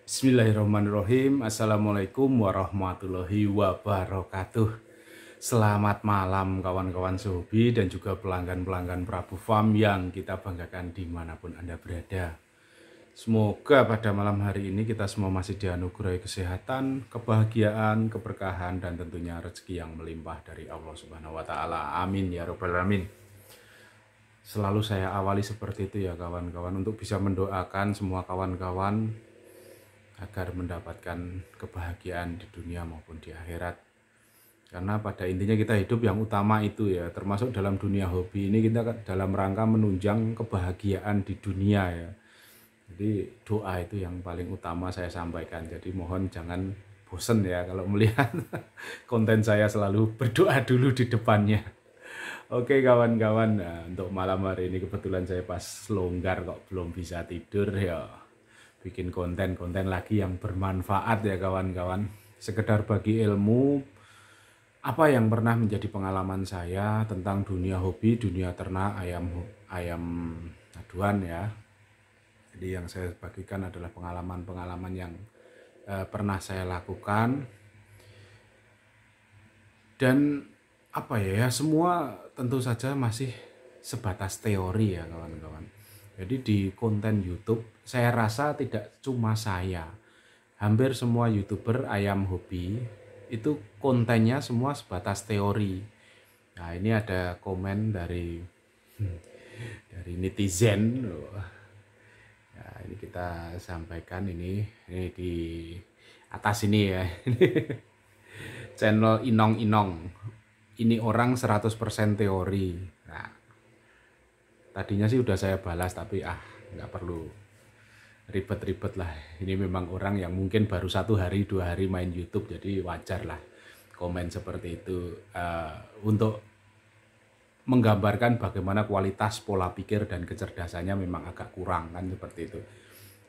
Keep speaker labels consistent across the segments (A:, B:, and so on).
A: Bismillahirrahmanirrahim. Assalamualaikum warahmatullahi wabarakatuh. Selamat malam kawan-kawan sehobi dan juga pelanggan-pelanggan Prabu Farm yang kita banggakan dimanapun Anda berada. Semoga pada malam hari ini kita semua masih dianugerahi kesehatan, kebahagiaan, keberkahan, dan tentunya rezeki yang melimpah dari Allah Subhanahu wa Ta'ala. Amin ya Rabbal 'Alamin. Selalu saya awali seperti itu ya kawan-kawan, untuk bisa mendoakan semua kawan-kawan agar mendapatkan kebahagiaan di dunia maupun di akhirat. Karena pada intinya kita hidup yang utama itu ya, termasuk dalam dunia hobi ini kita dalam rangka menunjang kebahagiaan di dunia ya. Jadi doa itu yang paling utama saya sampaikan. Jadi mohon jangan bosen ya kalau melihat konten saya selalu berdoa dulu di depannya. Oke kawan-kawan, nah, untuk malam hari ini kebetulan saya pas longgar kok belum bisa tidur ya. Bikin konten-konten lagi yang bermanfaat ya kawan-kawan. Sekedar bagi ilmu apa yang pernah menjadi pengalaman saya tentang dunia hobi, dunia ternak ayam aduan ya. Jadi yang saya bagikan adalah pengalaman-pengalaman yang pernah saya lakukan. Dan apa ya, semua tentu saja masih sebatas teori ya kawan-kawan. Jadi di konten YouTube saya rasa tidak cuma saya, hampir semua YouTuber ayam hobi itu kontennya semua sebatas teori. Nah ini ada komen dari netizen. Nah, ini kita sampaikan ini di atas ini ya. Channel Inong Inong. Ini orang 100% teori. Nah, tadinya sih udah saya balas tapi nggak perlu ribet-ribet lah. Ini memang orang yang mungkin baru 1 hari 2 hari main YouTube, jadi wajar lah komen seperti itu untuk menggambarkan bagaimana kualitas pola pikir dan kecerdasannya memang agak kurang kan seperti itu.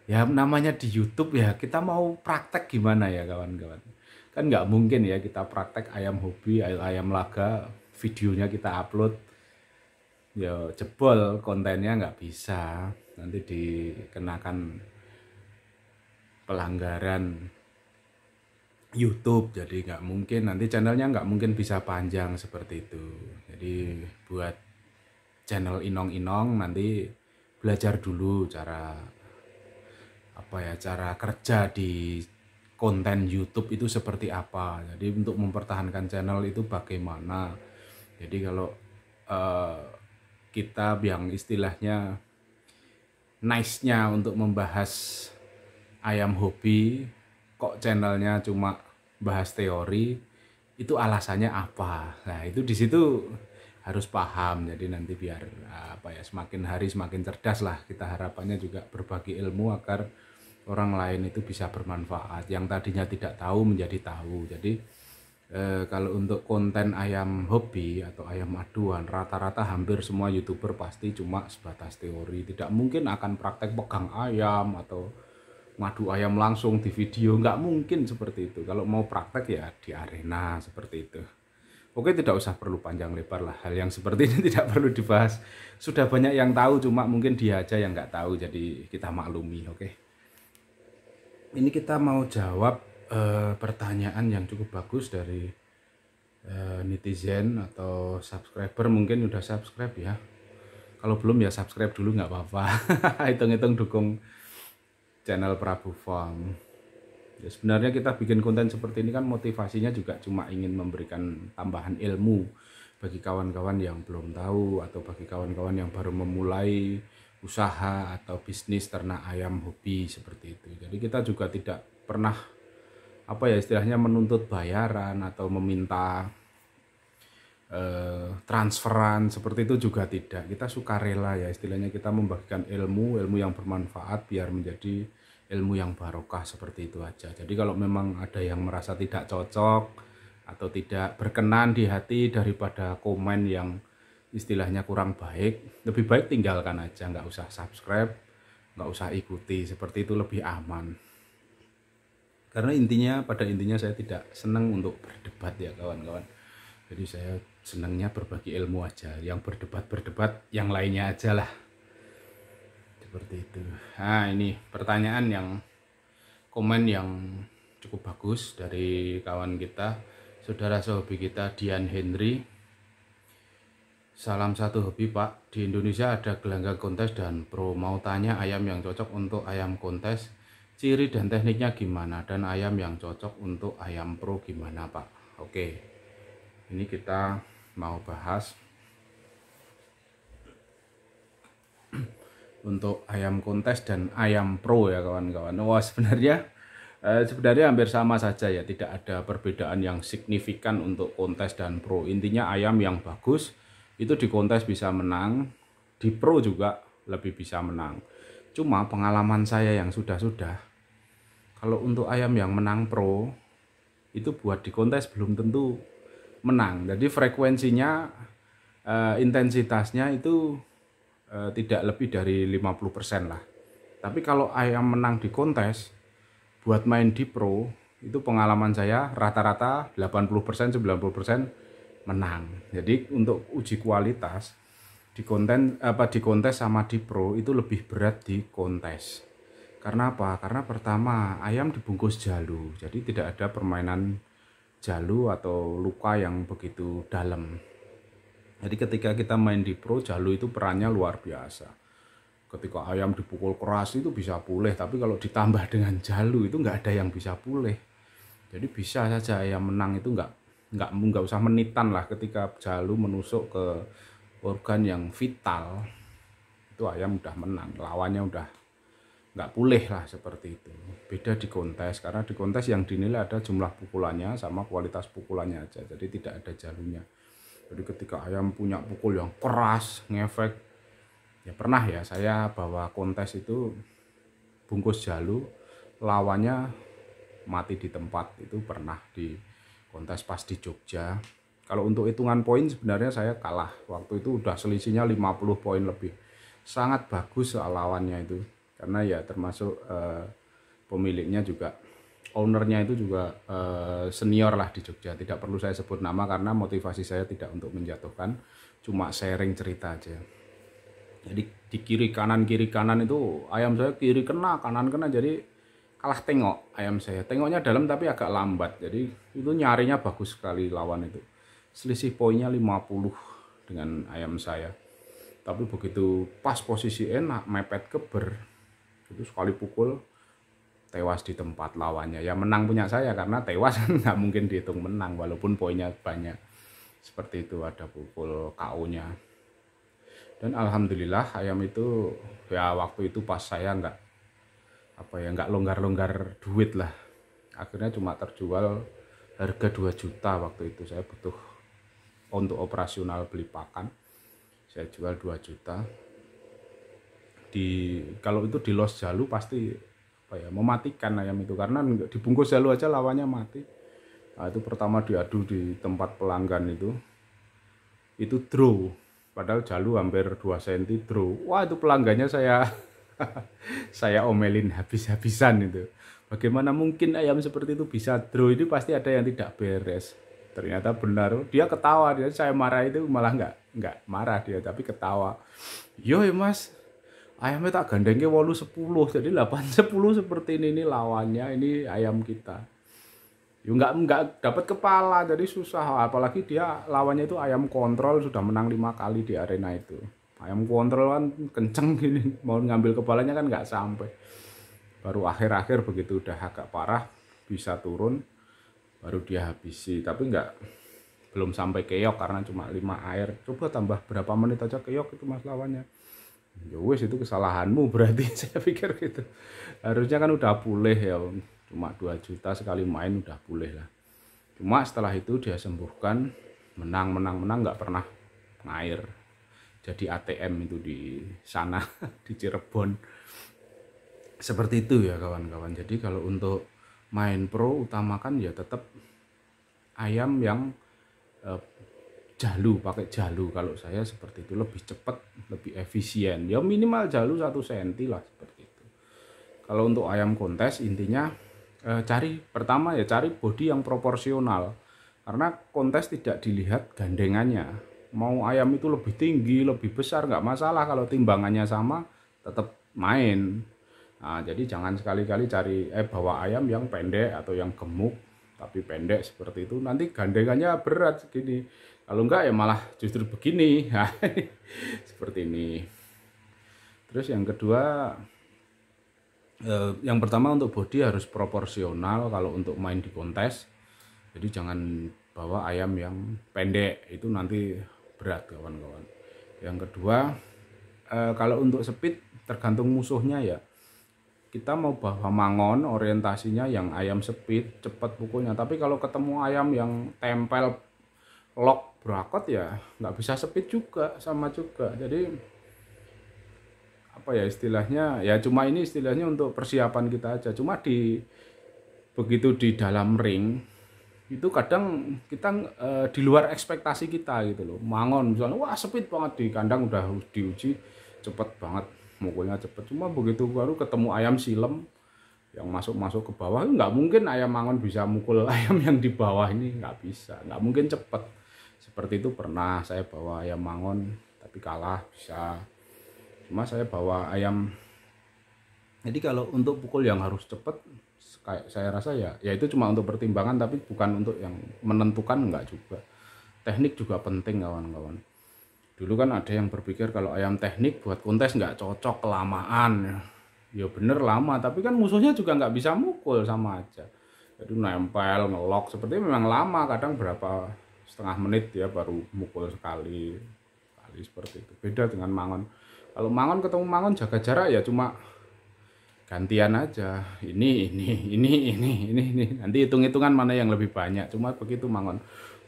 A: Ya namanya di YouTube ya, kita mau praktek gimana ya kawan-kawan. Kan nggak mungkin ya kita praktek ayam hobi, ayam laga, videonya kita upload ya jebol kontennya nggak bisa, nanti dikenakan pelanggaran YouTube, jadi nggak mungkin, nanti channelnya nggak mungkin bisa panjang seperti itu. Jadi buat channel Inong Inong nanti belajar dulu cara cara kerja di konten YouTube itu seperti apa. Jadi untuk mempertahankan channel itu bagaimana. Jadi kalau kita yang istilahnya nice-nya untuk membahas ayam hobi, kok channelnya cuma bahas teori, itu alasannya apa. Nah itu di situ harus paham. Jadi nanti biar semakin hari semakin cerdas lah. Kita harapannya juga berbagi ilmu agar orang lain itu bisa bermanfaat, yang tadinya tidak tahu menjadi tahu. Jadi kalau untuk konten ayam hobi atau ayam aduan, rata-rata hampir semua YouTuber pasti cuma sebatas teori. Tidak mungkin akan praktek pegang ayam atau ngadu ayam langsung di video, nggak mungkin seperti itu. Kalau mau praktek ya di arena seperti itu. Oke, tidak usah perlu panjang lebar lah, hal yang seperti ini tidak perlu dibahas. Sudah banyak yang tahu, cuma mungkin dia aja yang nggak tahu, jadi kita maklumi. Oke, ini kita mau jawab pertanyaan yang cukup bagus dari netizen atau subscriber. Mungkin udah subscribe ya, kalau belum ya subscribe dulu nggak apa-apa. Hitung-hitung dukung channel Prabu Farm. Ya, sebenarnya kita bikin konten seperti ini kan motivasinya juga cuma ingin memberikan tambahan ilmu bagi kawan-kawan yang belum tahu, atau bagi kawan-kawan yang baru memulai usaha atau bisnis ternak ayam hobi seperti itu. Jadi kita juga tidak pernah istilahnya menuntut bayaran atau meminta transferan seperti itu juga tidak. Kita sukarela ya, istilahnya kita membagikan ilmu yang bermanfaat biar menjadi ilmu yang barokah, seperti itu aja. Jadi kalau memang ada yang merasa tidak cocok atau tidak berkenan di hati daripada komen yang istilahnya kurang baik, lebih baik tinggalkan aja, nggak usah subscribe, nggak usah ikuti, seperti itu lebih aman. Karena pada intinya saya tidak senang untuk berdebat ya kawan-kawan. Jadi saya senangnya berbagi ilmu aja, yang berdebat yang lainnya aja lah. Seperti itu. Nah ini pertanyaan yang komen yang cukup bagus dari kawan kita, saudara sehobi kita Dian Henry. Salam satu hobi Pak, di Indonesia ada gelanggang kontes dan pro. Mau tanya ayam yang cocok untuk ayam kontes, ciri dan tekniknya gimana, dan ayam yang cocok untuk ayam pro gimana Pak? Oke, ini kita mau bahas untuk ayam kontes dan ayam pro ya kawan-kawan. Wah, sebenarnya hampir sama saja ya, tidak ada perbedaan yang signifikan untuk kontes dan pro. Intinya ayam yang bagus itu di kontes bisa menang, di pro juga lebih bisa menang. Cuma pengalaman saya yang sudah-sudah, kalau untuk ayam yang menang pro itu buat di kontes belum tentu menang. Jadi frekuensinya, intensitasnya itu tidak lebih dari 50% lah. Tapi kalau ayam menang di kontes buat main di pro, itu pengalaman saya rata-rata 80%, 90% menang. Jadi untuk uji kualitas di kontes sama di pro itu lebih berat di kontes. Karena apa? Karena pertama ayam dibungkus jalu, jadi tidak ada permainan jalu atau luka yang begitu dalam. Jadi ketika kita main di pro, jalu itu perannya luar biasa. Ketika ayam dipukul keras itu bisa pulih, tapi kalau ditambah dengan jalu itu nggak ada yang bisa pulih. Jadi bisa saja ayam menang itu nggak usah menitan lah, ketika jalu menusuk ke organ yang vital itu ayam udah menang, lawannya udah nggak pulih lah, seperti itu. Beda di kontes, karena di kontes yang dinilai ada jumlah pukulannya sama kualitas pukulannya aja, jadi tidak ada jalunya. Jadi ketika ayam punya pukul yang keras, ngefek, ya pernah ya saya bawa kontes itu bungkus jalu, lawannya mati di tempat, itu pernah di kontes pas di Jogja. Kalau untuk hitungan poin sebenarnya saya kalah. Waktu itu udah selisihnya 50 poin lebih. Sangat bagus soal lawannya itu. Karena ya termasuk pemiliknya juga, ownernya itu juga senior lah di Jogja. Tidak perlu saya sebut nama karena motivasi saya tidak untuk menjatuhkan, cuma sharing cerita aja. Jadi di kiri kanan itu ayam saya kiri kena, kanan kena, jadi kalah tengok ayam saya. Tengoknya dalam tapi agak lambat. Jadi itu nyarinya bagus sekali lawan itu. Selisih poinnya 50 dengan ayam saya. Tapi begitu pas posisi enak, mepet keber, itu sekali pukul tewas di tempat lawannya. Ya menang punya saya karena tewas nggak mungkin dihitung menang walaupun poinnya banyak. Seperti itu, ada pukul KO-nya. Dan alhamdulillah ayam itu ya waktu itu pas saya nggak longgar-longgar duit lah, akhirnya cuma terjual harga 2 juta. Waktu itu saya butuh untuk operasional beli pakan, saya jual 2 juta. Kalau itu di los jalu pasti mematikan ayam itu, karena dibungkus jalu aja lawannya mati. Nah, itu pertama diadu di tempat pelanggan itu draw, padahal jalu hampir 2 cm draw. Wah, itu pelanggannya saya omelin habis-habisan itu. Bagaimana mungkin ayam seperti itu bisa draw, ini pasti ada yang tidak beres. Ternyata benar, dia ketawa. Saya marah itu malah nggak marah dia, tapi ketawa. Yo mas, ayamnya tak gandengnya 8-10, jadi 8-10 seperti ini lawannya, ini ayam kita. Yo nggak dapat kepala, jadi susah. Apalagi dia lawannya itu ayam kontrol, sudah menang 5 kali di arena itu. Ayam kontrol kan kenceng gini, mau ngambil kepalanya kan nggak sampai. Baru akhir-akhir begitu udah agak parah bisa turun, baru dia habisi. Tapi belum sampai keok karena cuma 5 air. Coba tambah berapa menit aja keok itu mas lawannya. Ya wes, itu kesalahanmu berarti. Saya pikir gitu. Harusnya kan udah pulih ya, cuma 2 juta sekali main udah pulih lah. Cuma setelah itu dia sembuhkan, menang nggak pernah ngair. Jadi ATM itu di sana di Cirebon. Seperti itu ya kawan-kawan. Jadi kalau untuk main pro utamakan ya tetap ayam yang jalu, pakai jalu. Kalau saya seperti itu lebih cepat, lebih efisien. Ya minimal jalu 1 cm lah, seperti itu. Kalau untuk ayam kontes intinya cari bodi yang proporsional. Karena kontes tidak dilihat gandengannya. Mau ayam itu lebih tinggi, lebih besar nggak masalah, kalau timbangannya sama tetap main. Nah, jadi jangan sekali-kali cari bawa ayam yang pendek atau yang gemuk tapi pendek seperti itu, nanti gandengannya berat segini. Kalau enggak ya malah justru begini. Nah, seperti ini. Terus yang kedua, yang pertama untuk body harus proporsional kalau untuk main di kontes. Jadi jangan bawa ayam yang pendek, itu nanti berat kawan-kawan. Yang kedua, kalau untuk speed tergantung musuhnya ya. Kita mau bawa mangon orientasinya yang ayam speed cepat pukulnya, tapi kalau ketemu ayam yang tempel lock brakot ya nggak bisa speed juga, sama juga. Jadi apa ya istilahnya ya, cuma ini istilahnya untuk persiapan kita aja. Cuma begitu di dalam ring itu kadang kita di luar ekspektasi kita gitu loh. Mangon misalnya wah speed banget, di kandang udah diuji cepet banget, mukulnya cepet. Cuma begitu baru ketemu ayam silem yang masuk ke bawah, nggak mungkin ayam mangon bisa mukul ayam yang di bawah ini, nggak bisa, nggak mungkin cepet. Seperti itu pernah saya bawa ayam mangon tapi kalah bisa. Cuma saya bawa ayam, jadi kalau untuk pukul yang harus cepet kayak saya rasa ya itu cuma untuk pertimbangan, tapi bukan untuk yang menentukan, enggak juga. Teknik juga penting kawan-kawan. Dulu kan ada yang berpikir kalau ayam teknik buat kontes nggak cocok, kelamaan. Ya bener lama, tapi kan musuhnya juga nggak bisa mukul, sama aja. Jadi nempel, ngelok, seperti memang lama, kadang berapa setengah menit ya baru mukul sekali seperti itu. Beda dengan mangon. Kalau mangon ketemu mangon jaga jarak ya cuma gantian aja. Ini. Nanti hitung-hitungan mana yang lebih banyak. Cuma begitu mangon.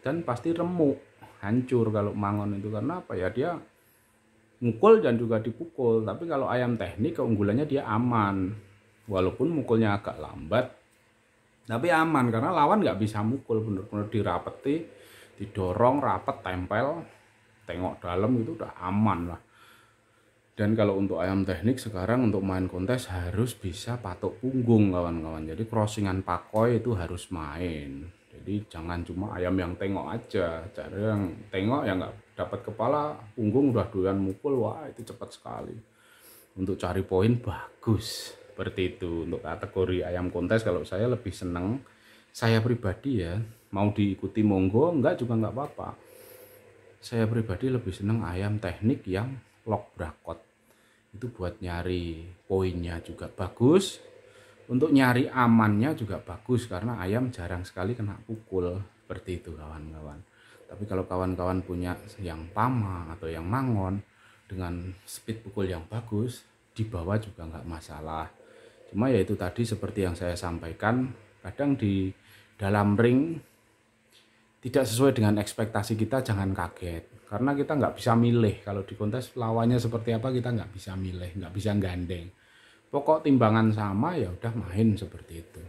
A: Dan pasti remuk, hancur kalau mangon itu. Karena apa ya, dia mukul dan juga dipukul. Tapi kalau ayam teknik keunggulannya dia aman. Walaupun mukulnya agak lambat, tapi aman karena lawan nggak bisa mukul, bener-bener dirapeti, didorong rapet, tempel, tengok dalam, itu udah aman lah. Dan kalau untuk ayam teknik sekarang untuk main kontes harus bisa patok punggung kawan-kawan. Jadi crossingan pakoi itu harus main. Jadi jangan cuma ayam yang tengok aja. Cari yang tengok yang nggak dapat kepala, punggung udah doyan mukul, wah itu cepat sekali. Untuk cari poin bagus. Seperti itu untuk kategori ayam kontes. Kalau saya lebih seneng, saya pribadi ya, mau diikuti monggo, enggak juga nggak apa-apa. Saya pribadi lebih seneng ayam teknik yang lock brakot. Itu buat nyari poinnya juga bagus, untuk nyari amannya juga bagus, karena ayam jarang sekali kena pukul. Seperti itu kawan-kawan. Tapi kalau kawan-kawan punya yang pama atau yang mangon dengan speed pukul yang bagus, di bawah juga nggak masalah. Cuma ya itu tadi seperti yang saya sampaikan, kadang di dalam ring tidak sesuai dengan ekspektasi kita, jangan kaget. Karena kita nggak bisa milih, kalau di kontes lawannya seperti apa kita nggak bisa milih, nggak bisa gandeng. Pokok timbangan sama ya udah main seperti itu.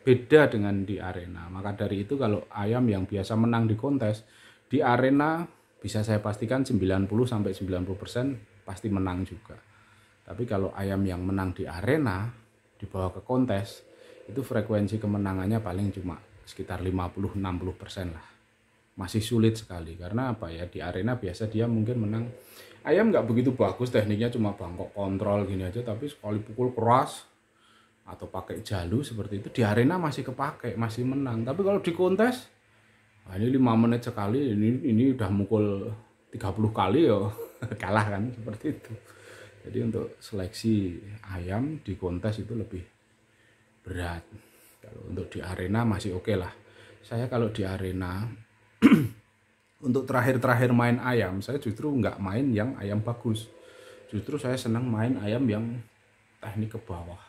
A: Beda dengan di arena. Maka dari itu kalau ayam yang biasa menang di kontes, di arena bisa saya pastikan 90-90% pasti menang juga. Tapi kalau ayam yang menang di arena dibawa ke kontes, itu frekuensi kemenangannya paling cuma sekitar 50-60% lah. Masih sulit sekali, karena apa ya, di arena biasa dia mungkin menang ayam nggak begitu bagus tekniknya, cuma bangkok kontrol gini aja, tapi sekali pukul keras atau pakai jalu seperti itu di arena masih kepake, masih menang. Tapi kalau di kontes, nah ini 5 menit sekali, ini udah mukul 30 kali ya kalah kan, seperti itu. Jadi untuk seleksi ayam di kontes itu lebih berat. Kalau untuk di arena masih oke lah. Saya kalau di arena untuk terakhir main ayam, saya justru nggak main yang ayam bagus. Justru saya senang main ayam yang teknik ke bawah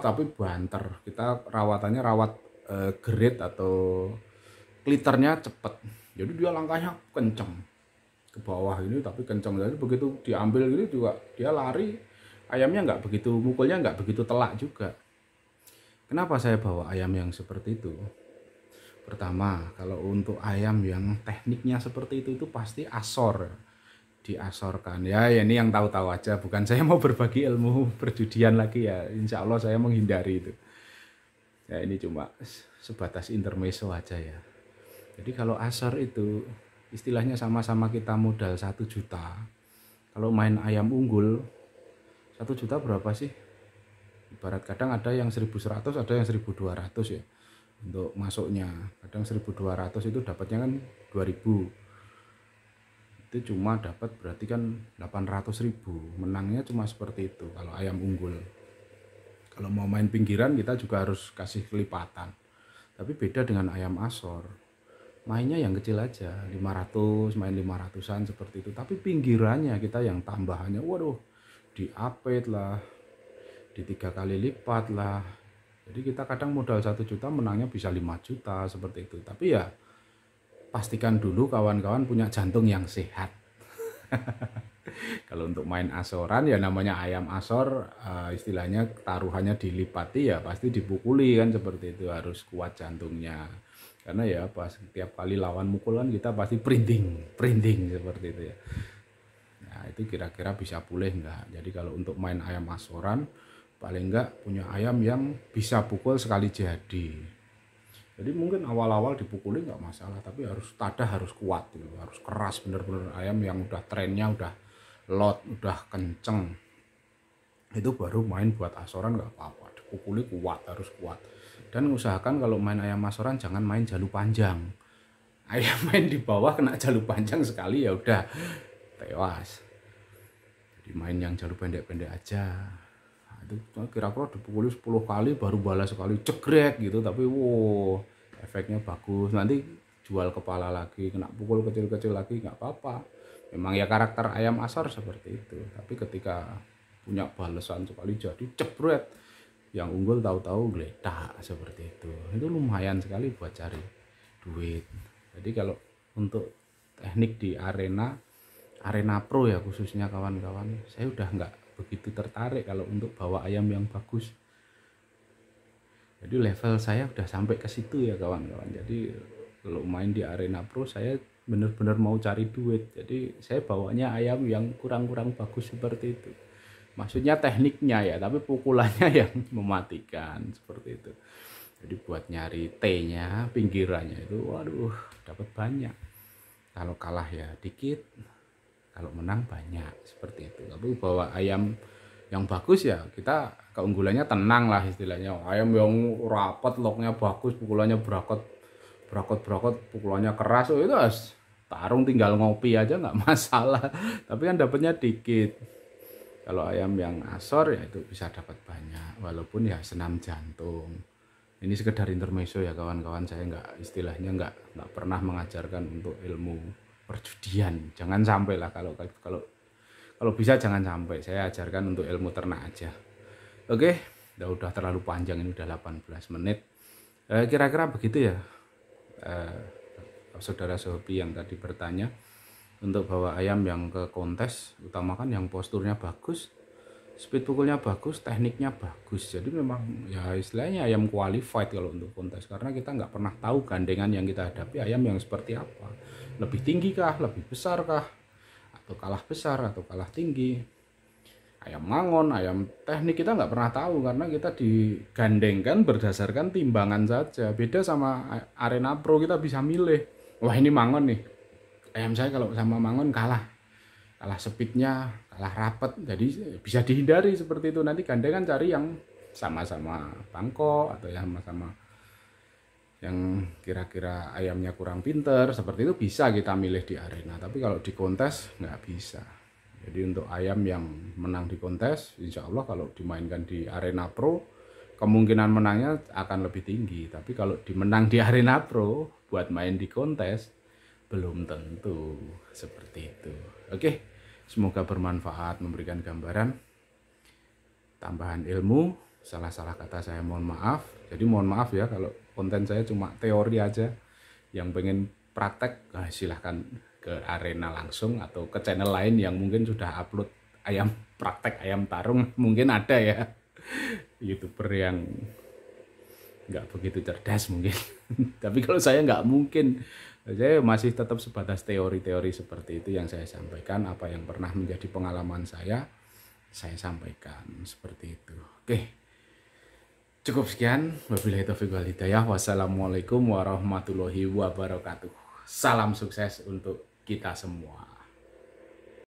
A: tapi banter. Kita rawatannya rawat gerit atau kliternya cepet. Jadi dia langkahnya kenceng ke bawah ini, tapi kenceng. Jadi begitu diambil ini juga dia lari, ayamnya nggak begitu, mukulnya nggak begitu telak juga. Kenapa saya bawa ayam yang seperti itu? Pertama, kalau untuk ayam yang tekniknya seperti itu pasti asor, diasorkan. Ya ini yang tahu-tahu aja, bukan saya mau berbagi ilmu perjudian lagi ya. Insya Allah saya menghindari itu. Ya ini cuma sebatas intermezzo aja ya. Jadi kalau asor itu istilahnya sama-sama kita modal 1 juta. Kalau main ayam unggul 1 juta berapa sih? Ibarat kadang ada yang 1.100, ada yang 1.200 ya untuk masuknya. Kadang 1.200 itu dapatnya kan 2.000. Itu cuma dapat berarti kan 800.000. Menangnya cuma seperti itu kalau ayam unggul. Kalau mau main pinggiran kita juga harus kasih kelipatan. Tapi beda dengan ayam asor. Mainnya yang kecil aja, 500, main 500-an seperti itu. Tapi pinggirannya kita yang tambahannya, waduh, diapit lah, di 3 kali lipat lah. Jadi kita kadang modal 1 juta menangnya bisa 5 juta seperti itu. Tapi ya pastikan dulu kawan-kawan punya jantung yang sehat. Kalau untuk main asoran ya namanya ayam asor, istilahnya taruhannya dilipati ya pasti dipukuli kan, seperti itu. Harus kuat jantungnya. Karena ya pas tiap kali lawan mukul kan kita pasti printing seperti itu ya. Nah itu kira-kira bisa pulih enggak. Jadi kalau untuk main ayam asoran paling enggak punya ayam yang bisa pukul sekali jadi. Jadi mungkin awal-awal dipukuli nggak masalah, tapi harus tadah harus kuat gitu. Harus keras bener-bener ayam yang udah trennya udah lot, udah kenceng. Itu baru main buat asoran nggak apa-apa. Dipukuli kuat, harus kuat. Dan usahakan kalau main ayam asoran jangan main jalu panjang. Ayam main di bawah kena jalu panjang sekali ya udah tewas. Jadi main yang jalu pendek-pendek aja. Nah, itu kira-kira dipukuli 10 kali baru balas sekali cegrek gitu, tapi wow, efeknya bagus. Nanti jual kepala lagi, kena pukul kecil-kecil lagi nggak apa-apa. Memang ya karakter ayam asor seperti itu. Tapi ketika punya balasan sekali jadi jebret, yang unggul tahu-tahu geledak seperti itu lumayan sekali buat cari duit. Jadi kalau untuk teknik di arena pro ya khususnya kawan-kawan, saya udah nggak begitu tertarik kalau untuk bawa ayam yang bagus. Jadi level saya udah sampai ke situ ya kawan-kawan. Jadi kalau main di arena pro saya benar-benar mau cari duit. Jadi saya bawanya ayam yang kurang-kurang bagus seperti itu. Maksudnya tekniknya ya, tapi pukulannya yang mematikan seperti itu. Jadi buat nyari T-nya, pinggirannya itu waduh dapat banyak. Kalau kalah ya dikit, kalau menang banyak seperti itu. Tapi bawa ayam yang bagus ya kita keunggulannya tenang lah istilahnya. Ayam yang rapat, loknya bagus, pukulannya berakot, pukulannya keras, itu tarung tinggal ngopi aja nggak masalah. Tapi kan dapatnya dikit. Kalau ayam yang asor ya itu bisa dapat banyak, walaupun ya senam jantung. Ini sekedar intermezzo ya kawan-kawan, saya istilahnya nggak pernah mengajarkan untuk ilmu perjudian. Jangan sampai lah, kalau bisa jangan sampai. Saya ajarkan untuk ilmu ternak aja. Oke, udah terlalu panjang, ini udah 18 menit. Kira-kira begitu ya, saudara Sobi yang tadi bertanya. Untuk bawa ayam yang ke kontes, utamakan yang posturnya bagus, speed pukulnya bagus, tekniknya bagus. Jadi memang ya istilahnya ayam qualified kalau untuk kontes, karena kita nggak pernah tahu gandengan yang kita hadapi ayam yang seperti apa, lebih tinggi kah, lebih besar kah, atau kalah besar atau kalah tinggi. Ayam mangon, ayam teknik kita nggak pernah tahu, karena kita digandengkan berdasarkan timbangan saja. Beda sama arena pro, kita bisa milih, wah ini mangon nih, ayam saya kalau sama mangon kalah speednya, kalah rapat, jadi bisa dihindari seperti itu. Nanti gandengan cari yang sama-sama bangkok atau yang sama-sama yang kira-kira ayamnya kurang pinter, seperti itu bisa kita milih di arena. Tapi kalau di kontes nggak bisa. Jadi untuk ayam yang menang di kontes, insya Allah kalau dimainkan di arena pro, kemungkinan menangnya akan lebih tinggi. Tapi kalau dimenang di arena pro buat main di kontes, belum tentu seperti itu. Oke, semoga bermanfaat, memberikan gambaran, tambahan ilmu. Salah-salah kata saya mohon maaf. Jadi mohon maaf ya kalau konten saya cuma teori aja. Yang pengen praktek, silahkan ke arena langsung atau ke channel lain yang mungkin sudah upload ayam praktek ayam tarung. Mungkin ada ya YouTuber yang nggak begitu cerdas mungkin. Tapi kalau saya nggak mungkin. Saya masih tetap sebatas teori-teori seperti itu yang saya sampaikan. Apa yang pernah menjadi pengalaman saya sampaikan seperti itu. Oke, cukup sekian. Wabillahi taufiq wal hidayah. Wassalamualaikum warahmatullahi wabarakatuh. Salam sukses untuk kita semua.